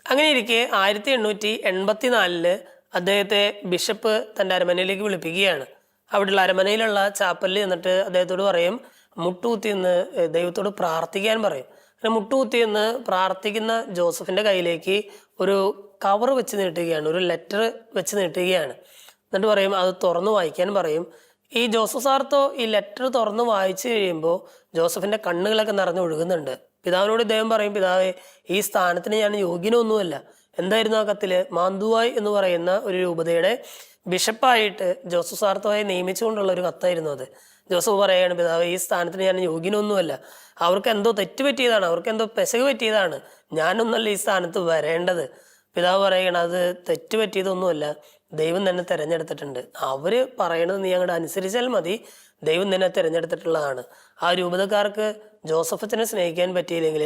അങ്ങനെ ഇരിക്കെ 1884 അദ്ദേഹത്തെ ബിഷപ്പ് തൻ്റെ അരമനയിലേക്ക് വിളിപ്പിക്കുകയാണ്. അവിടെയുള്ള അരമനയിലുള്ള ചാപ്പലിൽ എന്നിട്ട് അദ്ദേഹത്തോട് പറയും, മുട്ടുകുത്തി എന്ന് ദൈവത്തോട് പ്രാർത്ഥിക്കാൻ പറയും. അങ്ങനെ മുട്ടുകുത്തി എന്ന് പ്രാർത്ഥിക്കുന്ന ജോസഫിൻ്റെ കയ്യിലേക്ക് ഒരു കവർ വെച്ച് നീട്ടുകയാണ്, ഒരു ലെറ്റർ വെച്ച് നീട്ടുകയാണ്. എന്നിട്ട് പറയും അത് തുറന്നു വായിക്കാൻ പറയും. ഈ ജോസഫ് സാർത്തോ ഈ ലെറ്റർ തുറന്ന് വായിച്ചു കഴിയുമ്പോൾ ജോസഫിൻ്റെ കണ്ണുകളൊക്കെ നിറഞ്ഞൊഴുകുന്നുണ്ട്. പിതാവിനോട് ഇദ്ദേഹം പറയും, പിതാവേ, ഈ സ്ഥാനത്തിന് ഞാൻ യോഗ്യനൊന്നുമല്ല. എന്തായിരുന്നു ആ കത്തില്? മാന്തുവായ് എന്ന് പറയുന്ന ഒരു രൂപതയുടെ ബിഷപ്പായിട്ട് ജോസഫ് സാർത്തോയെ നിയമിച്ചുകൊണ്ടുള്ള ഒരു കത്തായിരുന്നു അത്. ജോസഫ് പറയുകയാണ്, പിതാവ്, ഈ സ്ഥാനത്തിന് ഞാൻ യോഗ്യനൊന്നുമല്ല. അവർക്ക് എന്തോ തെറ്റ് പറ്റിയതാണ്, അവർക്ക് എന്തോ പെശക് പറ്റിയതാണ്, ഞാനൊന്നല്ല ഈ സ്ഥാനത്ത് വരേണ്ടത്. പിതാവ് പറയണം, അത് തെറ്റ് പറ്റിയതൊന്നുമല്ല, ദൈവം തന്നെ തിരഞ്ഞെടുത്തിട്ടുണ്ട്. അവര് പറയണത് നീ അങ്ങോട്ട് അനുസരിച്ചാൽ മതി, ദൈവം തന്നെ തിരഞ്ഞെടുത്തിട്ടുള്ളതാണ്. ആ രൂപതക്കാർക്ക് ജോസഫത്തിനെ സ്നേഹിക്കാൻ പറ്റിയില്ലെങ്കിൽ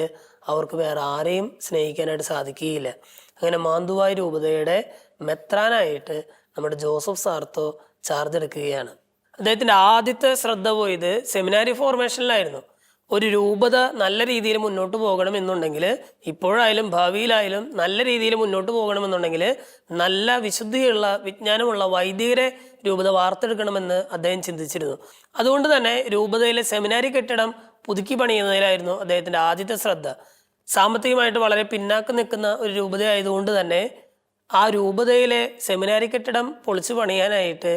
അവർക്ക് വേറെ ആരെയും സ്നേഹിക്കാനായിട്ട് സാധിക്കുകയില്ല. അങ്ങനെ മാന്തുവായ് രൂപതയുടെ മെത്രാനായിട്ട് നമ്മുടെ ജോസഫ് സാർത്തോ ചാർജ് എടുക്കുകയാണ്. അദ്ദേഹത്തിൻ്റെ ആദ്യത്തെ ശ്രദ്ധ പോയത് സെമിനാരി ഫോർമേഷനിലായിരുന്നു. ഒരു രൂപത നല്ല രീതിയിൽ മുന്നോട്ട് പോകണമെന്നുണ്ടെങ്കിൽ, ഇപ്പോഴായാലും ഭാവിയിലായാലും നല്ല രീതിയിൽ മുന്നോട്ട് പോകണമെന്നുണ്ടെങ്കിൽ നല്ല വിശുദ്ധിയുള്ള വിജ്ഞാനമുള്ള വൈദികരെ രൂപത വാർത്തെടുക്കണമെന്ന് അദ്ദേഹം ചിന്തിച്ചിരുന്നു. അതുകൊണ്ട് തന്നെ രൂപതയിലെ സെമിനാരി കെട്ടിടം പുതുക്കി പണിയുന്നതിലായിരുന്നു അദ്ദേഹത്തിൻ്റെ ആദ്യത്തെ ശ്രദ്ധ. സാമ്പത്തികമായിട്ട് വളരെ പിന്നാക്കം നിൽക്കുന്ന ഒരു രൂപത ആയതുകൊണ്ട് തന്നെ ആ രൂപതയിലെ സെമിനാരി കെട്ടിടം പൊളിച്ചു പണിയാനായിട്ട്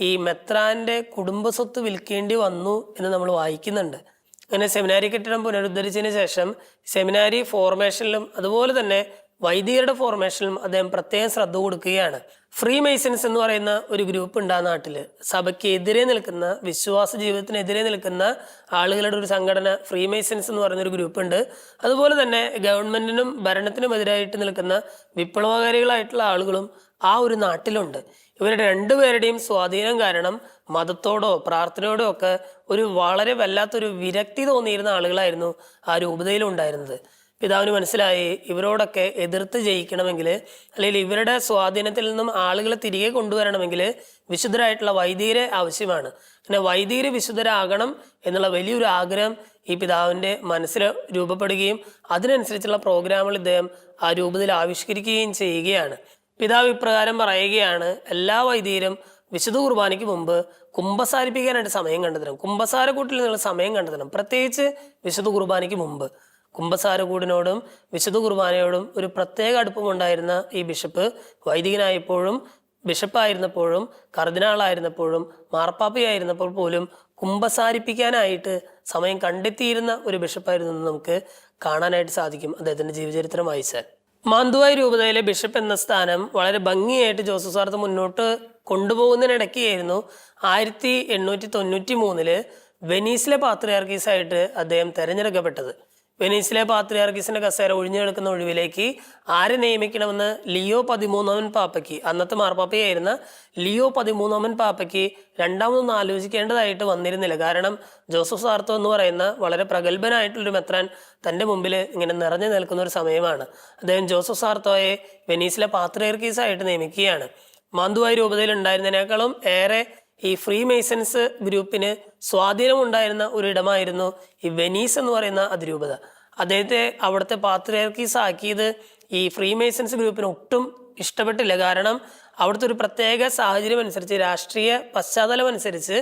ഈ മെത്രാന്റെ കുടുംബസ്വത്ത് വിൽക്കേണ്ടി വന്നു എന്ന് നമ്മൾ വായിക്കുന്നുണ്ട്. അങ്ങനെ സെമിനാരി കെട്ടിടം പുനരുദ്ധരിച്ചതിന് ശേഷം സെമിനാരി ഫോർമേഷനിലും അതുപോലെ തന്നെ വൈദികരുടെ ഫോർമേഷനിലും അദ്ദേഹം പ്രത്യേകം ശ്രദ്ധ കൊടുക്കുകയാണ്. ഫ്രീ മേസൺസ് എന്ന് പറയുന്ന ഒരു ഗ്രൂപ്പ് ഉണ്ട് ആ നാട്ടില്. സഭയ്ക്ക് എതിരെ നിൽക്കുന്ന, വിശ്വാസ ജീവിതത്തിനെതിരെ നിൽക്കുന്ന ആളുകളുടെ ഒരു സംഘടന ഫ്രീ മേസൺസ് എന്ന് പറയുന്ന ഒരു ഗ്രൂപ്പ് ഉണ്ട്. അതുപോലെ തന്നെ ഗവൺമെന്റിനും ഭരണത്തിനും എതിരായിട്ട് നിൽക്കുന്ന വിപ്ലവകാരികളായിട്ടുള്ള ആളുകളും ആ ഒരു നാട്ടിലുണ്ട്. ഇവരുടെ രണ്ടുപേരുടെയും സ്വാധീനം കാരണം മതത്തോടോ പ്രാർത്ഥനയോടോ ഒക്കെ ഒരു വളരെ വല്ലാത്തൊരു വിരക്തി തോന്നിയിരുന്ന ആളുകളായിരുന്നു ആ രൂപതയിലുണ്ടായിരുന്നത്. പിതാവിന് മനസ്സിലായി, ഇവരോടൊക്കെ എതിർത്ത് ജയിക്കണമെങ്കിൽ, അല്ലെങ്കിൽ ഇവരുടെ സ്വാധീനത്തിൽ നിന്നും ആളുകളെ തിരികെ കൊണ്ടുവരണമെങ്കിൽ വിശുദ്ധരായിട്ടുള്ള വൈദികരെ ആവശ്യമാണ്. പിന്നെ വൈദികര് വിശുദ്ധരാകണം എന്നുള്ള വലിയൊരു ആഗ്രഹം ഈ പിതാവിൻ്റെ മനസ്സിൽ രൂപപ്പെടുകയും അതിനനുസരിച്ചുള്ള പ്രോഗ്രാമുകൾ ഇദ്ദേഹം ആ രൂപതയിൽ ആവിഷ്കരിക്കുകയും ചെയ്യുകയാണ്. പിതാവ് ഇപ്രകാരം പറയുകയാണ്, എല്ലാ വൈദികരും വിശുദ്ധ കുർബാനയ്ക്ക് മുമ്പ് കുമ്പസാരിപ്പിക്കാനായിട്ട് സമയം കണ്ടെത്തണം. കുമ്പസാരക്കൂട്ടിൽ നിങ്ങൾ സമയം കണ്ടെത്തണം, പ്രത്യേകിച്ച് വിശുദ്ധ കുർബാനയ്ക്ക് മുമ്പ്. കുമ്പസാരക്കൂടിനോടും വിശുദ്ധ കുർബാനയോടും ഒരു പ്രത്യേക അടുപ്പമുണ്ടായിരുന്ന ഈ ബിഷപ്പ് വൈദികനായപ്പോഴും ബിഷപ്പായിരുന്നപ്പോഴും കർദിനാളായിരുന്നപ്പോഴും മാർപ്പാപ്പയായിരുന്നപ്പോൾ പോലും കുമ്പസാരിപ്പിക്കാനായിട്ട് സമയം കണ്ടെത്തിയിരുന്ന ഒരു ബിഷപ്പായിരുന്നു നമുക്ക് കാണാനായിട്ട് സാധിക്കും അദ്ദേഹത്തിൻ്റെ ജീവചരിത്രം വായിച്ചാൽ. മാന്തുവായ് രൂപതയിലെ ബിഷപ്പ് എന്ന സ്ഥാനം വളരെ ഭംഗിയായിട്ട് ജോസഫ് സാർത്ത് മുന്നോട്ട് കൊണ്ടുപോകുന്നതിനിടയ്ക്കായിരുന്നു 1893 വെനീസിലെ പാത്രിയാർക്കീസായിട്ട് അദ്ദേഹം തെരഞ്ഞെടുക്കപ്പെട്ടത്. വെനീസിലെ പാത്രിയാർക്കീസിന്റെ കസേര ഒഴിഞ്ഞു കിടക്കുന്ന ഒഴിവിലേക്ക് ആരെ നിയമിക്കണമെന്ന് ലിയോ 13 പാപ്പയ്ക്ക്, അന്നത്തെ മാർപ്പാപ്പയായിരുന്ന ലിയോ 13 പാപ്പയ്ക്ക് രണ്ടാമതൊന്നും ആലോചിക്കേണ്ടതായിട്ട് വന്നിരുന്നില്ല. കാരണം ജോസഫ് സാർത്തോ എന്ന് പറയുന്ന വളരെ പ്രഗത്ഭനായിട്ടുള്ളൊരു മെത്രാൻ തൻ്റെ മുമ്പിൽ ഇങ്ങനെ നിറഞ്ഞു നിൽക്കുന്ന ഒരു സമയമാണ്. അദ്ദേഹം ജോസഫ് സാർത്തോയെ വെനീസിലെ പാത്രിയാർക്കീസായിട്ട് നിയമിക്കുകയാണ്. മാന്തുവായ് രൂപതയിൽ ഉണ്ടായിരുന്നതിനേക്കാളും ഏറെ ഈ ഫ്രീ മേസൺസ് ഗ്രൂപ്പിന് സ്വാധീനമുണ്ടായിരുന്ന ഒരിടമായിരുന്നു ഈ വെനീസ് എന്ന് പറയുന്ന അതിരൂപത. അദ്ദേഹത്തെ അവിടുത്തെ പാത്രിയാർക്കീസ് ആക്കിയത് ഈ ഫ്രീ മേസൺസ് ഗ്രൂപ്പിന് ഒട്ടും ഇഷ്ടപ്പെട്ടില്ല. കാരണം അവിടുത്തെ ഒരു പ്രത്യേക സാഹചര്യം അനുസരിച്ച്, രാഷ്ട്രീയ പശ്ചാത്തലം അനുസരിച്ച്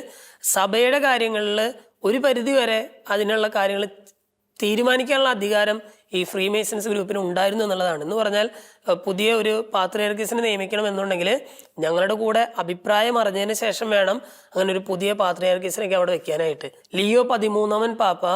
സഭയുടെ കാര്യങ്ങളിൽ ഒരു പരിധി വരെ അതിനുള്ള കാര്യങ്ങൾ തീരുമാനിക്കാനുള്ള അധികാരം ഈ ഫ്രീ മേസൺസ് ഗ്രൂപ്പിന് ഉണ്ടായിരുന്നു എന്നുള്ളതാണ്. എന്ന് പറഞ്ഞാൽ പുതിയ ഒരു പാത്രിയാർക്കീസിനെ നിയമിക്കണം എന്നുണ്ടെങ്കിൽ ഞങ്ങളുടെ കൂടെ അഭിപ്രായം അറിഞ്ഞതിന് ശേഷം വേണം അങ്ങനെ ഒരു പുതിയ പാത്രിയാർക്കീസിനൊക്കെ അവിടെ വെക്കാനായിട്ട്. ലിയോ 13 പാപ്പ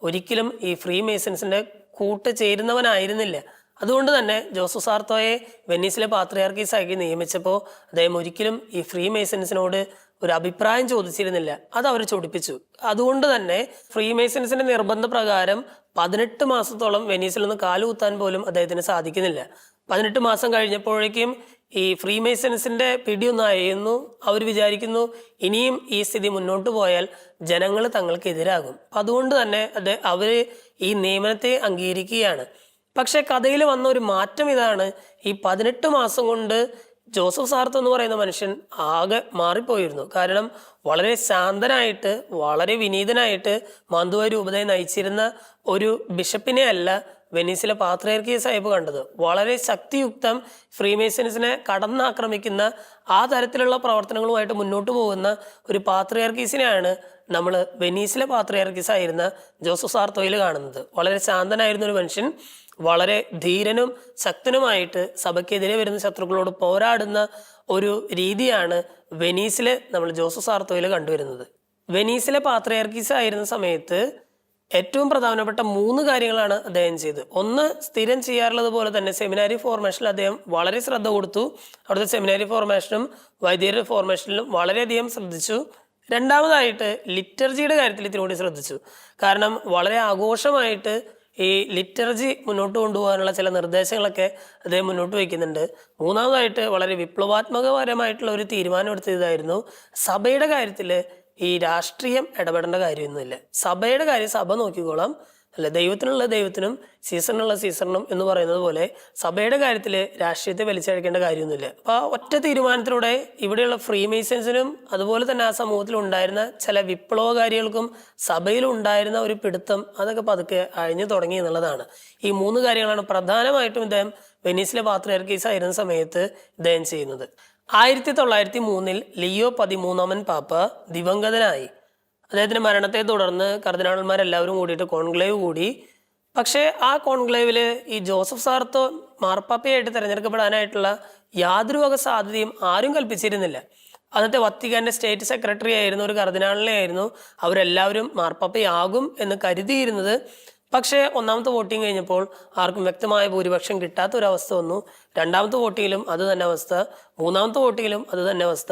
ഒരിക്കലും ഈ ഫ്രീ മേസൺസിന്റെ കൂട്ട് ചേരുന്നവനായിരുന്നില്ല. അതുകൊണ്ട് തന്നെ ജോസഫ് സാർത്തോയെ വെനീസിലെ പാത്രിയാർക്കീസാക്കി നിയമിച്ചപ്പോൾ അദ്ദേഹം ഒരിക്കലും ഈ ഫ്രീ മേസൺസിനോട് ഒരു അഭിപ്രായം ചോദിച്ചിരുന്നില്ല. അത് അവർ ചൊടിപ്പിച്ചു. അതുകൊണ്ട് തന്നെ ഫ്രീ മേസൺസിന്റെ നിർബന്ധപ്രകാരം 18 മാസത്തോളം വെനീസിൽ നിന്ന് കാലുകുത്താൻ പോലും അദ്ദേഹത്തിന് സാധിക്കുന്നില്ല. 18 മാസം കഴിഞ്ഞപ്പോഴേക്കും ഈ ഫ്രീ മേസൺസിന്റെ പിടിയൊന്നും അയയുന്നു. അവർ വിചാരിക്കുന്നു ഇനിയും ഈ സ്ഥിതി മുന്നോട്ട് പോയാൽ ജനങ്ങൾ തങ്ങൾക്കെതിരാകും. അതുകൊണ്ട് തന്നെ അവര് ഈ നിയമനത്തെ അംഗീകരിക്കുകയാണ്. പക്ഷെ കഥയിൽ വന്ന ഒരു മാറ്റം ഇതാണ്, ഈ 18 മാസം കൊണ്ട് ജോസഫ് സാർത്ത് എന്ന് പറയുന്ന മനുഷ്യൻ ആകെ മാറിപ്പോയിരുന്നു. കാരണം വളരെ ശാന്തനായിട്ട് വളരെ വിനീതനായിട്ട് മാന്തുവായി രൂപതയെ നയിച്ചിരുന്ന ഒരു ബിഷപ്പിനെ അല്ല വെനീസിലെ പാത്രിയാർക്കീയ സാഹിബ് കണ്ടത്. വളരെ ശക്തിയുക്തം ഫ്രീമേസൺസിനെ കടന്നാക്രമിക്കുന്ന ആ തരത്തിലുള്ള പ്രവർത്തനങ്ങളുമായിട്ട് മുന്നോട്ട് പോകുന്ന ഒരു പാത്രിയാർക്കീസിനെയാണ് നമ്മൾ വെനീസിലെ പാത്രിയാർക്കീസ് ആയിരുന്ന ജോസഫ് സാർത്തോയിൽ കാണുന്നത്. വളരെ ശാന്തനായിരുന്ന ഒരു മനുഷ്യൻ, വളരെ ധീരനും ശക്തനുമായിട്ട് സഭയ്ക്കെതിരെ വരുന്ന ശത്രുക്കളോട് പോരാടുന്ന ഒരു രീതിയാണ് വെനീസിലെ നമ്മൾ ജോസഫ് സാർത്തോയിൽ കണ്ടുവരുന്നത്. വെനീസിലെ പാത്രിയാർക്കീസ് ആയിരുന്ന സമയത്ത് ഏറ്റവും പ്രധാനപ്പെട്ട 3 കാര്യങ്ങളാണ് അദ്ദേഹം ചെയ്തത്. ഒന്ന്, സ്ഥിരം ചെയ്യാറുള്ളത് പോലെ തന്നെ സെമിനാരി ഫോർമേഷനിൽ അദ്ദേഹം വളരെ ശ്രദ്ധ കൊടുത്തു. അവിടുത്തെ സെമിനാരി ഫോർമേഷനും വൈദികരുടെ ഫോർമേഷനിലും വളരെയധികം ശ്രദ്ധിച്ചു. രണ്ടാമതായിട്ട് ലിറ്റർജിയുടെ കാര്യത്തിൽ ഇത്തിരി കൂടി ശ്രദ്ധിച്ചു. കാരണം വളരെ ആഘോഷമായിട്ട് ഈ ലിറ്റർജി മുന്നോട്ട് കൊണ്ടുപോകാനുള്ള ചില നിർദ്ദേശങ്ങളൊക്കെ അദ്ദേഹം മുന്നോട്ട് വയ്ക്കുന്നുണ്ട്. മൂന്നാമതായിട്ട് വളരെ വിപ്ലവാത്മകപരമായിട്ടുള്ള ഒരു തീരുമാനം എടുത്തതായിരുന്നു, സഭയുടെ കാര്യത്തിൽ ഈ രാഷ്ട്രീയം ഇടപെടേണ്ട കാര്യമൊന്നുമില്ല, സഭയുടെ കാര്യം സഭ നോക്കിക്കോളാം, അല്ല ദൈവത്തിനുള്ള ദൈവത്തിനും സീസണിനുള്ള സീസണിനും എന്ന് പറയുന്നത് പോലെ സഭയുടെ കാര്യത്തിൽ രാഷ്ട്രീയത്തെ വലിച്ചഴിക്കേണ്ട കാര്യമൊന്നുമില്ല. അപ്പോൾ ആ ഒറ്റ തീരുമാനത്തിലൂടെ ഇവിടെയുള്ള ഫ്രീമേസൺസിനും അതുപോലെ തന്നെ ആ സമൂഹത്തിൽ ഉണ്ടായിരുന്ന ചില വിപ്ലവകാരികൾക്കും സഭയിൽ ഉണ്ടായിരുന്ന ഒരു പിടുത്തം അതൊക്കെ പതുക്കെ അഴിഞ്ഞു തുടങ്ങി എന്നുള്ളതാണ്. ഈ 3 കാര്യങ്ങളാണ് പ്രധാനമായിട്ടും ഇദ്ദേഹം വെനീസിലെ പാത്രിയാർക്കീസ് ആയിരുന്ന സമയത്ത് ഇദ്ദേഹം ചെയ്യുന്നത്. 1903 ലിയോ 13 പാപ്പ ദിവംഗതനായി. അദ്ദേഹത്തിന്റെ മരണത്തെ തുടർന്ന് കർദിനാളന്മാരെല്ലാവരും കൂടിയിട്ട് കോൺക്ലേവ് കൂടി. പക്ഷേ ആ കോൺക്ലേവിൽ ഈ ജോസഫ് സാർത്തോ മാർപ്പാപ്പയായിട്ട് തിരഞ്ഞെടുക്കപ്പെടാനായിട്ടുള്ള യാതൊരു വക സാധ്യതയും ആരും കൽപ്പിച്ചിരുന്നില്ല. അന്നത്തെ വത്തിക്കാന്റെ സ്റ്റേറ്റ് സെക്രട്ടറി ആയിരുന്ന ഒരു കർദിനാളിനെ ആയിരുന്നു അവരെല്ലാവരും മാർപ്പാപ്പയാകും എന്ന് കരുതിയിരുന്നത്. പക്ഷേ ഒന്നാമത്തെ വോട്ടിംഗ് കഴിഞ്ഞപ്പോൾ ആർക്കും വ്യക്തമായ ഭൂരിപക്ഷം കിട്ടാത്ത ഒരവസ്ഥ വന്നു. രണ്ടാമത്തെ വോട്ടിങ്ങിലും അത് തന്നെ അവസ്ഥ, മൂന്നാമത്തെ വോട്ടിങ്ങിലും അത് തന്നെ അവസ്ഥ.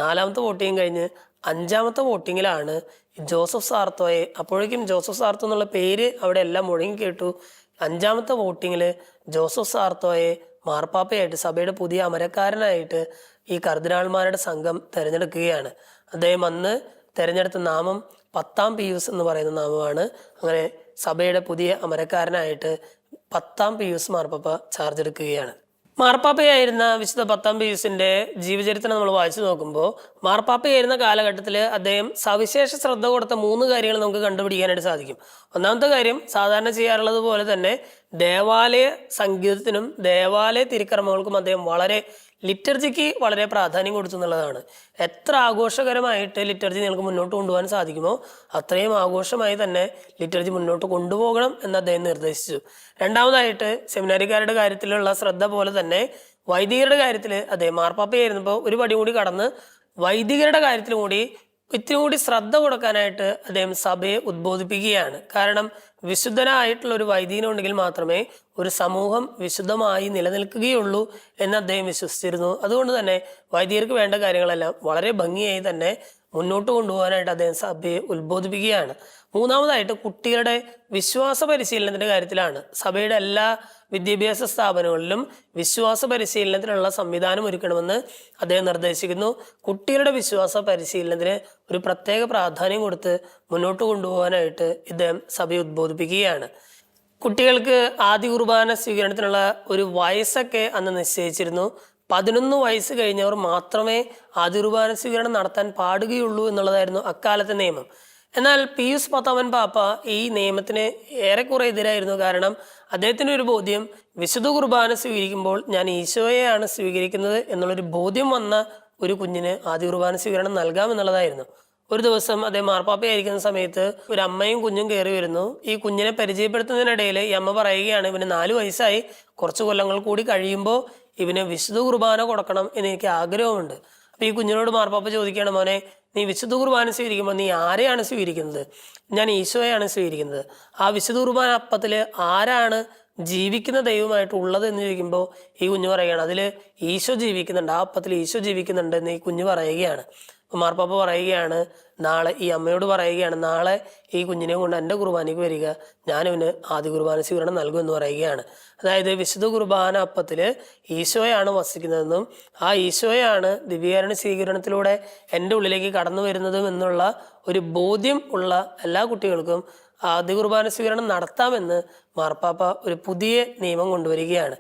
4ാമത്തെ വോട്ടിങ് കഴിഞ്ഞ് 5ാമത്തെ വോട്ടിങ്ങിലാണ് ജോസഫ് സാർത്തോയെ, അപ്പോഴേക്കും ജോസഫ് സാർത്തോ എന്നുള്ള പേര് അവിടെ എല്ലാം മുഴങ്ങി കേട്ടു. 5ാമത്തെ വോട്ടിങ്ങിൽ ജോസഫ് സാർത്തോയെ മാർപ്പാപ്പയായിട്ട് സഭയുടെ പുതിയ അമരക്കാരനായിട്ട് ഈ കർദിനാൾമാരുടെ സംഘം തിരഞ്ഞെടുക്കുകയാണ്. അദ്ദേഹം അന്ന് തിരഞ്ഞെടുത്ത നാമം 10ാം പിയൂസ് എന്ന് പറയുന്ന നാമമാണ്. അങ്ങനെ സഭയുടെ പുതിയ അമരക്കാരനായിട്ട് 10ാം പിയൂസ് മാർപ്പാപ്പ ചാർജ് എടുക്കുകയാണ്. മാർപ്പാപ്പയായിരുന്ന വിശുദ്ധ 10ാം പിയൂസിന്റെ ജീവചരിത്രം നമ്മൾ വായിച്ചു നോക്കുമ്പോൾ മാർപ്പാപ്പയായിരുന്ന കാലഘട്ടത്തിൽ അദ്ദേഹം സവിശേഷ ശ്രദ്ധ കൊടുത്ത 3 കാര്യങ്ങൾ നമുക്ക് കണ്ടുപിടിക്കാനായിട്ട് സാധിക്കും. ഒന്നാമത്തെ കാര്യം, സാധാരണ ചെയ്യാറുള്ളത് പോലെ തന്നെ ദേവാലയ സംഗീതത്തിനും ദേവാലയ തിരുക്കർമ്മങ്ങൾക്കും അദ്ദേഹം ലിറ്റർജിക്ക് വളരെ പ്രാധാന്യം കൊടുത്തു എന്നുള്ളതാണ്. എത്ര ആഘോഷകരമായിട്ട് ലിറ്റർജി നിങ്ങൾക്ക് മുന്നോട്ട് കൊണ്ടുപോകാൻ സാധിക്കുമോ അത്രയും ആഘോഷമായി തന്നെ ലിറ്റർജി മുന്നോട്ട് കൊണ്ടുപോകണം എന്ന് അദ്ദേഹം നിർദ്ദേശിച്ചു. രണ്ടാമതായിട്ട് സെമിനാരിക്കാരുടെ കാര്യത്തിലുള്ള ശ്രദ്ധ പോലെ തന്നെ വൈദികരുടെ കാര്യത്തിൽ അദ്ദേഹം മാർപ്പാപ്പയായിരുന്നപ്പോൾ ഒരു പടി കൂടി കടന്ന് വൈദികരുടെ കാര്യത്തിലും കൂടി ഇത്തിരി കൂടി ശ്രദ്ധ കൊടുക്കാനായിട്ട് അദ്ദേഹം സഭയെ ഉദ്ബോധിപ്പിക്കുകയാണ്. കാരണം വിശുദ്ധനായിട്ടുള്ള ഒരു വൈദികനുണ്ടെങ്കിൽ മാത്രമേ ഒരു സമൂഹം വിശുദ്ധമായി നിലനിൽക്കുകയുള്ളൂ എന്ന് അദ്ദേഹം വിശ്വസിച്ചിരുന്നു. അതുകൊണ്ട് തന്നെ വൈദികർക്ക് വേണ്ട കാര്യങ്ങളെല്ലാം വളരെ ഭംഗിയായി തന്നെ മുന്നോട്ട് കൊണ്ടുപോകാനായിട്ട് അദ്ദേഹം സഭയെ ഉത്ബോധിപ്പിക്കുകയാണ്. മൂന്നാമതായിട്ട് കുട്ടികളുടെ വിശ്വാസ പരിശീലനത്തിന്റെ കാര്യത്തിലാണ്. സഭയുടെ എല്ലാ വിദ്യാഭ്യാസ സ്ഥാപനങ്ങളിലും വിശ്വാസ പരിശീലനത്തിനുള്ള സംവിധാനം ഒരുക്കണമെന്ന് അദ്ദേഹം നിർദ്ദേശിക്കുന്നു. കുട്ടികളുടെ വിശ്വാസ പരിശീലനത്തിന് ഒരു പ്രത്യേക പ്രാധാന്യം കൊടുത്ത് മുന്നോട്ട് കൊണ്ടുപോകാനായിട്ട് ഇദ്ദേഹം സഭയെ ഉദ്ബോധിപ്പിക്കുകയാണ്. കുട്ടികൾക്ക് ആദ്യ കുർബാന സ്വീകരണത്തിനുള്ള ഒരു വയസ്സൊക്കെ അന്ന് നിശ്ചയിച്ചിരുന്നു. 11 വയസ്സ് കഴിഞ്ഞവർ മാത്രമേ ആദ്യ കുർബാന സ്വീകരണം നടത്താൻ പാടുകയുള്ളൂ എന്നുള്ളതായിരുന്നു അക്കാലത്തെ നിയമം. എന്നാൽ പിയൂസ് 10ാമൻ പാപ്പ ഈ നിയമത്തിന് ഏറെക്കുറെ എതിരായിരുന്നു. കാരണം അദ്ദേഹത്തിന് ഒരു ബോധ്യം, വിശുദ്ധ കുർബാന സ്വീകരിക്കുമ്പോൾ ഞാൻ ഈശോയെയാണ് സ്വീകരിക്കുന്നത് എന്നുള്ളൊരു ബോധ്യം വന്ന ഒരു കുഞ്ഞിന് ആദ്യ കുർബാന സ്വീകരണം നൽകാമെന്നുള്ളതായിരുന്നു. ഒരു ദിവസം അദ്ദേഹം മാർപ്പാപ്പയായിരിക്കുന്ന സമയത്ത് ഒരു അമ്മയും കുഞ്ഞും കയറി വരുന്നു. ഈ കുഞ്ഞിനെ പരിചയപ്പെടുത്തുന്നതിനിടയിൽ ഈ അമ്മ പറയുകയാണ്, ഇവന് 4 വയസ്സായി, കുറച്ച് കൊല്ലങ്ങൾ കൂടി കഴിയുമ്പോൾ ഇവന് വിശുദ്ധ കുർബാന കൊടുക്കണം എന്ന് എനിക്ക് ആഗ്രഹമുണ്ട്. അപ്പൊ ഈ കുഞ്ഞിനോട് മാർപ്പാപ്പ ചോദിക്കുകയാണ്, മോനെ നീ വിശുദ്ധ കുർബാന സ്വീകരിക്കുമ്പോൾ നീ ആരെയാണ് സ്വീകരിക്കുന്നത്? ഞാൻ ഈശോയാണ് സ്വീകരിക്കുന്നത്. ആ വിശുദ്ധ കുർബാന അപ്പത്തിൽ ആരാണ് ജീവിക്കുന്ന ദൈവമായിട്ട് ഉള്ളത് എന്ന് ചോദിക്കുമ്പോൾ ഈ കുഞ്ഞു പറയുകയാണ്, അതിൽ ഈശോ ജീവിക്കുന്നുണ്ട്, ആ അപ്പത്തിൽ ഈശോ ജീവിക്കുന്നുണ്ട് എന്ന് ഈ കുഞ്ഞു പറയുകയാണ്. മാർപ്പാപ്പ പറയുകയാണ്, നാളെ ഈ അമ്മയോട് പറയുകയാണ്, നാളെ ഈ കുഞ്ഞിനെ കൊണ്ട് എൻ്റെ കുർബാനയ്ക്ക് വരിക, ഞാനിവന് ആദ്യ കുർബാന സ്വീകരണം നൽകുമെന്ന് പറയുകയാണ്. അതായത് വിശുദ്ധ കുർബാന അപ്പത്തിൽ ഈശോയാണ് വസിക്കുന്നതെന്നും ആ ഈശോയാണ് ദിവ്യകാരുണ്യ സ്വീകരണത്തിലൂടെ എൻ്റെ ഉള്ളിലേക്ക് കടന്നു വരുന്നതും എന്നുള്ള ഒരു ബോധ്യം ഉള്ള എല്ലാ കുട്ടികൾക്കും ആദ്യ കുർബാന സ്വീകരണം നടത്താമെന്ന് മാർപ്പാപ്പ ഒരു പുതിയ നിയമം കൊണ്ടുവരികയാണ്.